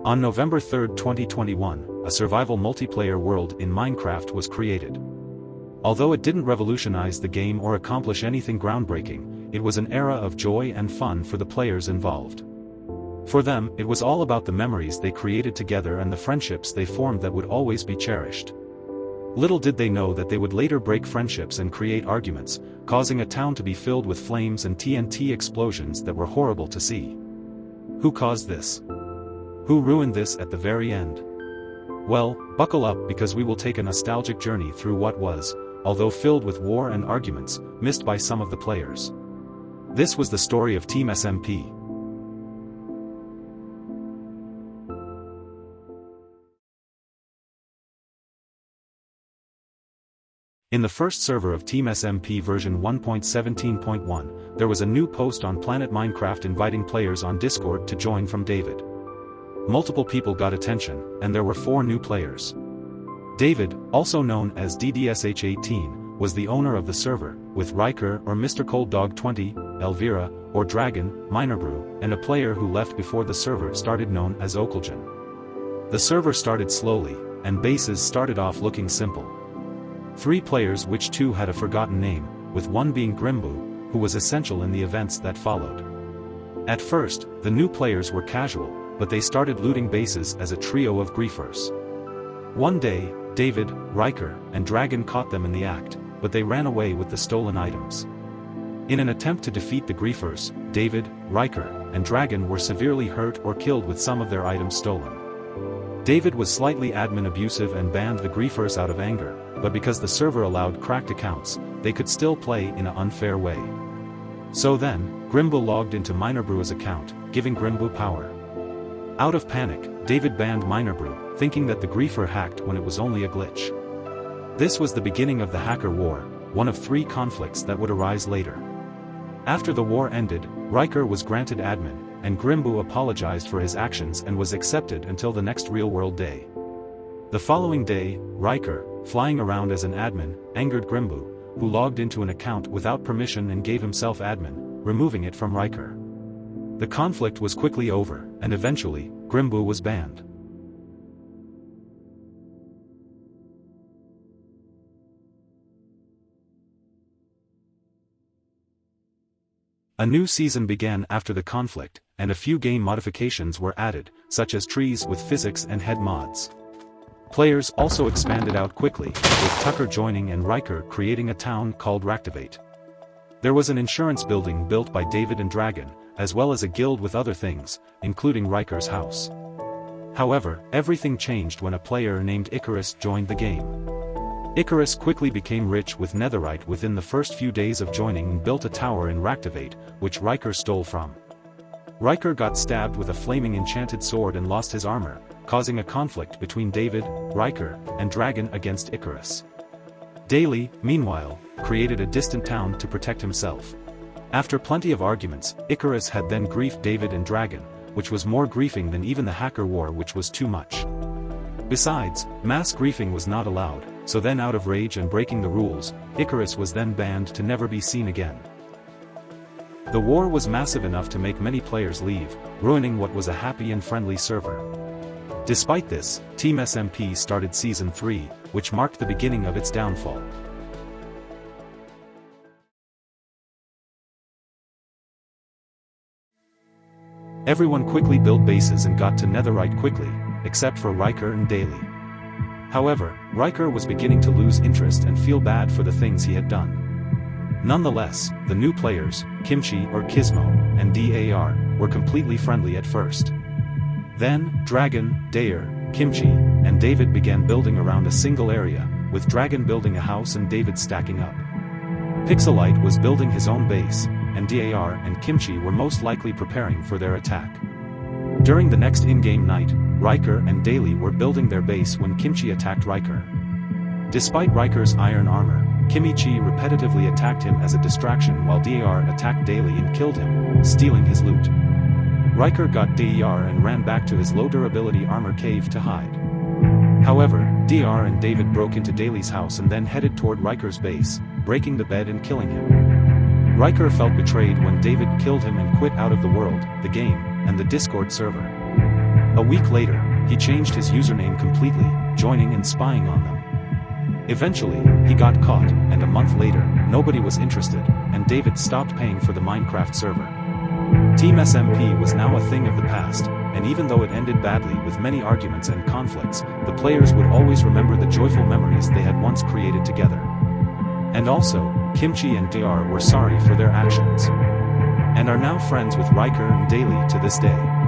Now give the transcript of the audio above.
On November 3, 2021, a survival multiplayer world in Minecraft was created. Although it didn't revolutionize the game or accomplish anything groundbreaking, it was an era of joy and fun for the players involved. For them, it was all about the memories they created together and the friendships they formed that would always be cherished. Little did they know that they would later break friendships and create arguments, causing a town to be filled with flames and TNT explosions that were horrible to see. Who caused this? Who ruined this at the very end? Well, buckle up because we will take a nostalgic journey through what was, although filled with war and arguments, missed by some of the players. This was the story of TeamSMP. In the first server of TeamSMP version 1.17.1, there was a new post on Planet Minecraft inviting players on Discord to join from David. Multiple people got attention, and there were 4 new players. David, also known as DDSH18, was the owner of the server, with Riker or Mr. Cold Dog 20, Elvira, or Dragon, Minerbrew, and a player who left before the server started known as Okeljan. The server started slowly, and bases started off looking simple. 3 players, which 2 had a forgotten name, with one being Grimbu, who was essential in the events that followed. At first, the new players were casual, but they started looting bases as a trio of griefers. One day, David, Riker, and Dragon caught them in the act, but they ran away with the stolen items. In an attempt to defeat the griefers, David, Riker, and Dragon were severely hurt or killed with some of their items stolen. David was slightly admin abusive and banned the griefers out of anger, but because the server allowed cracked accounts, they could still play in an unfair way. So then, Grimbu logged into Minerbrew's account, giving Grimbu power. Out of panic, David banned Minerbrew, thinking that the griefer hacked when it was only a glitch. This was the beginning of the hacker war, one of 3 conflicts that would arise later. After the war ended, Riker was granted admin, and Grimbu apologized for his actions and was accepted until the next real-world day. The following day, Riker, flying around as an admin, angered Grimbu, who logged into an account without permission and gave himself admin, removing it from Riker. The conflict was quickly over, and eventually, Grimbu was banned. A new season began after the conflict, and a few game modifications were added, such as trees with physics and head mods. Players also expanded out quickly, with Tucker joining and Riker creating a town called Ractivate. There was an insurance building built by David and Dragon, as well as a guild with other things, including Riker's house. However, everything changed when a player named Icarus joined the game. Icarus quickly became rich with netherite within the first few days of joining and built a tower in Ractivate, which Riker stole from. Riker got stabbed with a flaming enchanted sword and lost his armor, causing a conflict between David, Riker, and Dragon against Icarus. Daly, meanwhile, created a distant town to protect himself. After plenty of arguments, Icarus had then griefed David and Dragon, which was more griefing than even the hacker war, which was too much. Besides, mass griefing was not allowed, so then out of rage and breaking the rules, Icarus was then banned to never be seen again. The war was massive enough to make many players leave, ruining what was a happy and friendly server. Despite this, TeamSMP started Season 3, which marked the beginning of its downfall. Everyone quickly built bases and got to netherite quickly, except for Riker and Daly. However, Riker was beginning to lose interest and feel bad for the things he had done. Nonetheless, the new players, Kimchi or Kismo, and DAR, were completely friendly at first. Then, Dragon, Daer, Kimchi, and David began building around a single area, with Dragon building a house and David stacking up. Pixelite was building his own base, and DAR and Kimchi were most likely preparing for their attack. During the next in-game night, Riker and Daly were building their base when Kimchi attacked Riker. Despite Riker's iron armor, Kimchi repetitively attacked him as a distraction while DAR attacked Daly and killed him, stealing his loot. Riker got DAR and ran back to his low-durability armor cave to hide. However, DAR and David broke into Daly's house and then headed toward Riker's base, breaking the bed and killing him. Riker felt betrayed when David killed him and quit out of the world, the game, and the Discord server. A week later, he changed his username completely, joining and spying on them. Eventually, he got caught, and a month later, nobody was interested, and David stopped paying for the Minecraft server. TeamSMP was now a thing of the past, and even though it ended badly with many arguments and conflicts, the players would always remember the joyful memories they had once created together. And also, Kimchi and DR were sorry for their actions, and are now friends with Riker and Daily to this day.